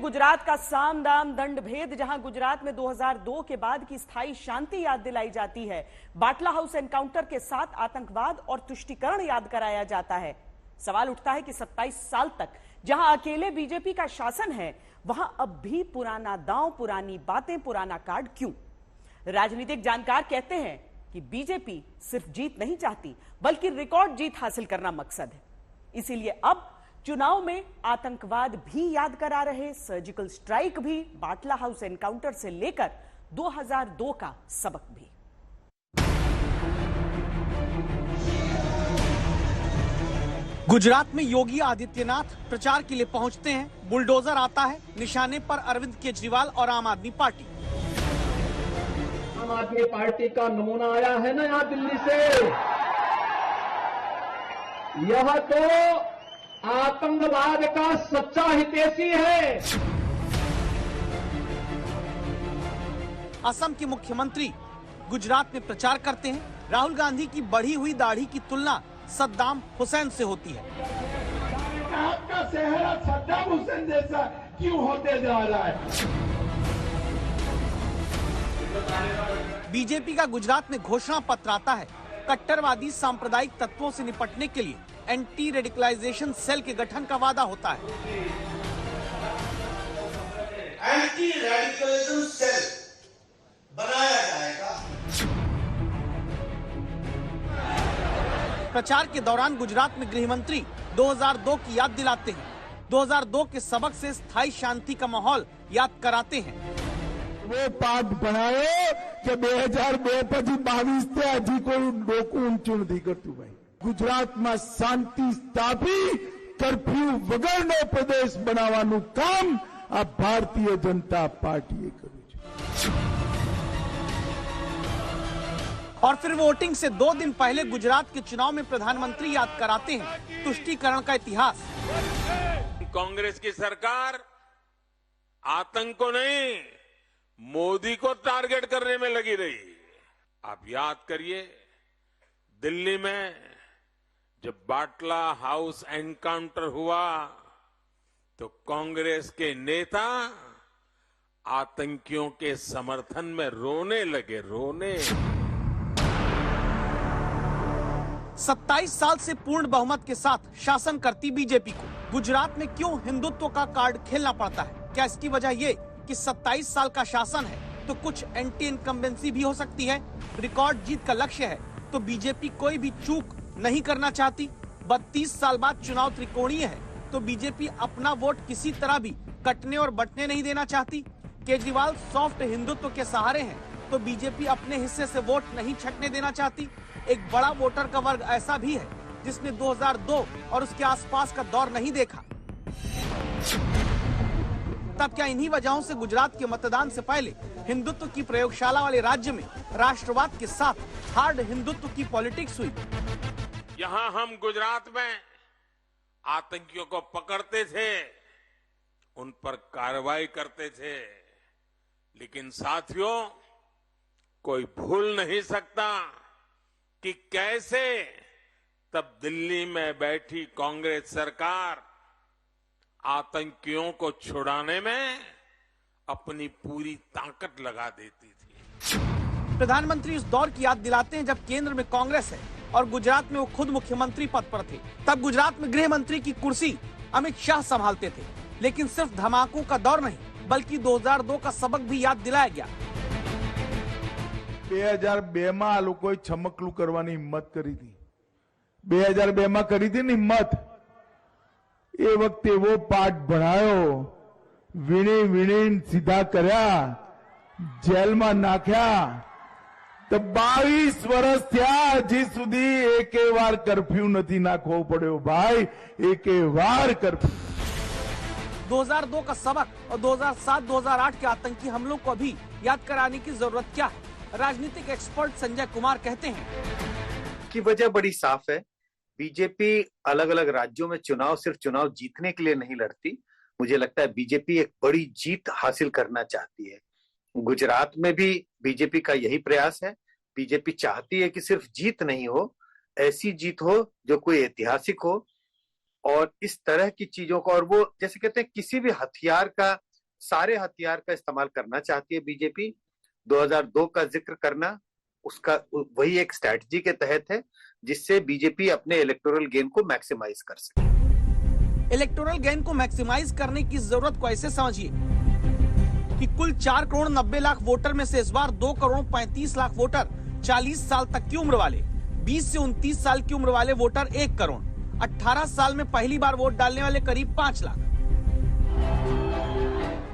गुजरात का साम दाम दंड भेद, जहां गुजरात में 2002 के बाद की स्थायी शांति याद दिलाई जाती है। बाटला हाउस एनकाउंटर के साथ आतंकवाद और तुष्टीकरण याद कराया जाता है। सवाल उठता है कि 27 साल तक जहां अकेले बीजेपी का शासन है, वहां अब भी पुराना दांव, पुरानी बातें, पुराना कार्ड क्यों? राजनीतिक जानकार कहते हैं कि बीजेपी सिर्फ जीत नहीं चाहती, बल्कि रिकॉर्ड जीत हासिल करना मकसद है। इसीलिए अब चुनाव में आतंकवाद भी याद करा रहे, सर्जिकल स्ट्राइक भी, बाटला हाउस एनकाउंटर से लेकर 2002 का सबक भी। गुजरात में योगी आदित्यनाथ प्रचार के लिए पहुंचते हैं। बुलडोजर आता है, निशाने पर अरविंद केजरीवाल और आम आदमी पार्टी। आम आदमी पार्टी का नमूना आया है ना यहाँ दिल्ली से। यह तो आतंकवाद का सच्चा हितैषी है। असम के मुख्यमंत्री गुजरात में प्रचार करते हैं। राहुल गांधी की बढ़ी हुई दाढ़ी की तुलना सद्दाम हुसैन से होती है। आपका चेहरा सद्दाम हुसैन जैसा क्यों होते जा रहा है? बीजेपी का गुजरात में घोषणा पत्र आता है। कट्टरवादी सांप्रदायिक तत्वों से निपटने के लिए एंटी रेडिकलाइजेशन सेल के गठन का वादा होता है। एंटी रेडिकलाइजेशन सेल बनाया जाएगा। प्रचार के दौरान गुजरात में गृह मंत्री 2002 की याद दिलाते हैं। 2002 के सबक से स्थायी शांति का माहौल याद कराते हैं। वो पाठ बनाए कि 2002 પછી 22 તે હજી કોઈ ડોકું ઊંચું નથી કરતું ભાઈ। ગુજરાતમાં શાંતિ સ્થાપી કર્ફ્યુ વગરનો પ્રદેશ બનાવવાનું કામ આ ભારતીય જનતા પાર્ટીએ કર્યું છે। और फिर वोटिंग से 2 दिन पहले गुजरात के चुनाव में प्रधानमंत्री याद कराते हैं तुष्टीकरण का इतिहास। कांग्रेस की सरकार आतंक को नहीं, मोदी को टारगेट करने में लगी रही। आप याद करिए, दिल्ली में जब बाटला हाउस एनकाउंटर हुआ तो कांग्रेस के नेता आतंकियों के समर्थन में रोने लगे, रोने। 27 साल से पूर्ण बहुमत के साथ शासन करती बीजेपी को गुजरात में क्यों हिंदुत्व का कार्ड खेलना पड़ता है? क्या इसकी वजह ये कि 27 साल का शासन है तो कुछ एंटी इनकम्बेंसी भी हो सकती है? रिकॉर्ड जीत का लक्ष्य है तो बीजेपी कोई भी चूक नहीं करना चाहती। 32 साल बाद चुनाव त्रिकोणीय है तो बीजेपी अपना वोट किसी तरह भी कटने और बंटने नहीं देना चाहती। केजरीवाल सॉफ्ट हिंदुत्व के सहारे हैं तो बीजेपी अपने हिस्से से वोट नहीं छटने देना चाहती। एक बड़ा वोटर का वर्ग ऐसा भी है जिसने 2002 और उसके आसपास का दौर नहीं देखा। तब क्या इन्हीं वजहों से गुजरात के मतदान से पहले हिंदुत्व की प्रयोगशाला वाले राज्य में राष्ट्रवाद के साथ हार्ड हिंदुत्व की पॉलिटिक्स हुई? यहां हम गुजरात में आतंकियों को पकड़ते थे, उन पर कार्रवाई करते थे, लेकिन साथियों, कोई भूल नहीं सकता कि कैसे तब दिल्ली में बैठी कांग्रेस सरकार आतंकियों को छुड़ाने में अपनी पूरी ताकत लगा देती थी। प्रधानमंत्री उस दौर की याद दिलाते हैं जब केंद्र में कांग्रेस है और गुजरात में वो खुद मुख्यमंत्री पद पर थे। तब गुजरात में गृह मंत्री की कुर्सी अमित शाह संभालते थे, लेकिन सिर्फ धमाकों का दौर नहीं बल्कि 2002 का सबक भी याद दिलाया गया। 2002 માં આ લોકોએ છમકલું કરવાની હિંમત કરી હતી। 2002 માં કરી હતી ને હિંમત। એ વખતે એવો પાઠ ભણાયો, વીણી વીણી સીધા કર્યા, જેલમાં નાખ્યા। તો 22 વર્ષ થયા, હજી સુધી એકે વાર કર્ફ્યू નથી નાખવો પડ્યો ભાઈ, એકે વાર કર્ફ્यू। 2002 का सबक और 2007-2008 के आतंकी हमलों को भी याद कराने की जरूरत क्या है? राजनीतिक एक्सपर्ट संजय कुमार कहते हैं कि वजह बड़ी साफ है। बीजेपी अलग अलग राज्यों में चुनाव सिर्फ चुनाव जीतने के लिए नहीं लड़ती। मुझे लगता है बीजेपी एक बड़ी जीत हासिल करना चाहती है। गुजरात में भी बीजेपी का यही प्रयास है। बीजेपी चाहती है कि सिर्फ जीत नहीं हो, ऐसी जीत हो जो कोई ऐतिहासिक हो और इस तरह की चीजों को, और वो जैसे कहते हैं किसी भी हथियार का सारे हथियार का इस्तेमाल करना चाहती है बीजेपी। 2002 का जिक्र करना उसका वही एक स्ट्रैटेजी के तहत है जिससे बीजेपी अपने इलेक्टोरल गेन को मैक्सिमाइज कर सके। इलेक्टोरल गेन को मैक्सिमाइज करने की जरूरत को ऐसे समझिए कि कुल 4 करोड़ 90 लाख वोटर में से इस बार 2 करोड़ 35 लाख वोटर 40 साल तक की उम्र वाले, 20 से 29 साल की उम्र वाले वोटर 1 करोड़, 18 साल में पहली बार वोट डालने वाले करीब 5 लाख।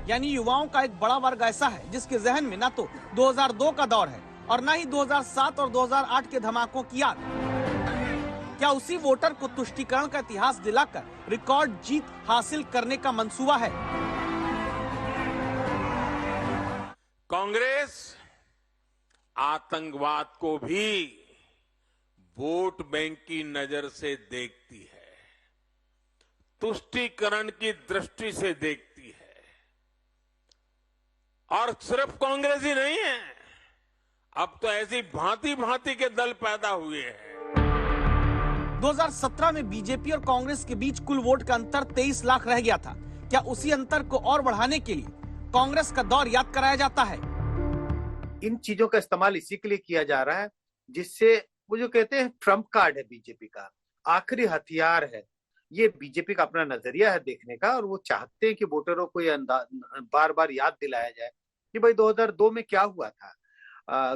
यानी युवाओं का एक बड़ा वर्ग ऐसा है जिसके जहन में ना तो 2002 का दौर है और ना ही 2007 और 2008 के धमाकों की याद। क्या उसी वोटर को तुष्टीकरण का इतिहास दिलाकर रिकॉर्ड जीत हासिल करने का मंसूबा है? कांग्रेस आतंकवाद को भी वोट बैंक की नजर से देखती है, तुष्टीकरण की दृष्टि से देखती है। और सिर्फ कांग्रेस ही नहीं है, अब तो ऐसी भांति भांति के दल पैदा हुए हैं। 2017 में बीजेपी और कांग्रेस के बीच कुल वोट का अंतर 23 लाख रह गया था। क्या उसी अंतर को और बढ़ाने के लिए कांग्रेस का दौर याद कराया जाता है? इन चीजों का इस्तेमाल इसी के लिए किया जा रहा है जिससे वो जो कहते हैं ट्रम्प कार्ड है बीजेपी का, आखिरी हथियार है। ये बीजेपी का अपना नजरिया है देखने का और वो चाहते हैं कि वोटरों को ये बार बार याद दिलाया जाए कि भाई 2002 में क्या हुआ था।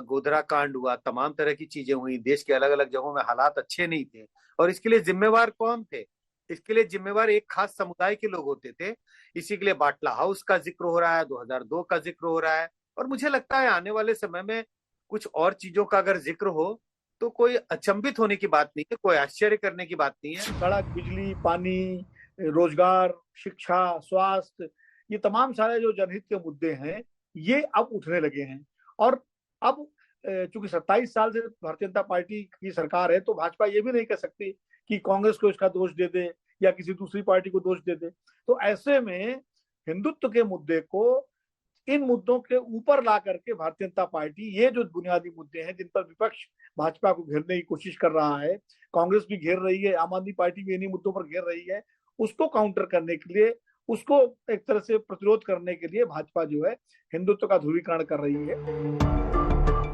गोधरा कांड हुआ, तमाम तरह की चीजें हुई, देश के अलग अलग जगहों में हालात अच्छे नहीं थे और इसके लिए जिम्मेवार कौन थे? इसके लिए जिम्मेवार एक खास समुदाय के लोग होते थे। इसी के लिए बाटला हाउस का जिक्र हो रहा है, 2002 का जिक्र हो रहा है और मुझे लगता है आने वाले समय में कुछ और चीजों का अगर जिक्र हो तो कोई अचंभित होने की बात नहीं है, कोई आश्चर्य करने की बात नहीं है। सड़क, बिजली, पानी, रोजगार, शिक्षा, स्वास्थ्य, ये तमाम सारे जो जनहित के मुद्दे हैं ये अब उठने लगे हैं। और अब चूंकि 27 साल से भारतीय जनता पार्टी की सरकार है तो भाजपा ये भी नहीं कह सकती कि कांग्रेस को इसका दोष दे दे या किसी दूसरी पार्टी को दोष दे दे। तो ऐसे में हिंदुत्व के मुद्दे को इन मुद्दों के ऊपर ला करके भारतीय जनता पार्टी, ये जो बुनियादी मुद्दे हैं जिन पर विपक्ष भाजपा को घेरने की कोशिश कर रहा है, कांग्रेस भी घेर रही है, आम आदमी पार्टी भी इन्हीं मुद्दों पर घेर रही है, उसको काउंटर करने के लिए, उसको एक तरह से प्रतिरोध करने के लिए भाजपा जो है हिंदुत्व का ध्रुवीकरण कर रही है।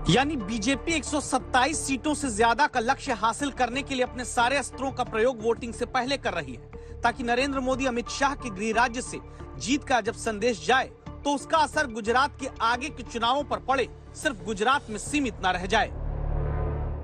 यानी बीजेपी 127 सीटों से ज्यादा का लक्ष्य हासिल करने के लिए अपने सारे अस्त्रों का प्रयोग वोटिंग से पहले कर रही है ताकि नरेंद्र मोदी अमित शाह के गृह राज्य से जीत का जब संदेश जाए तो उसका असर गुजरात के आगे के चुनावों पर पड़े, सिर्फ गुजरात में सीमित न रह जाए।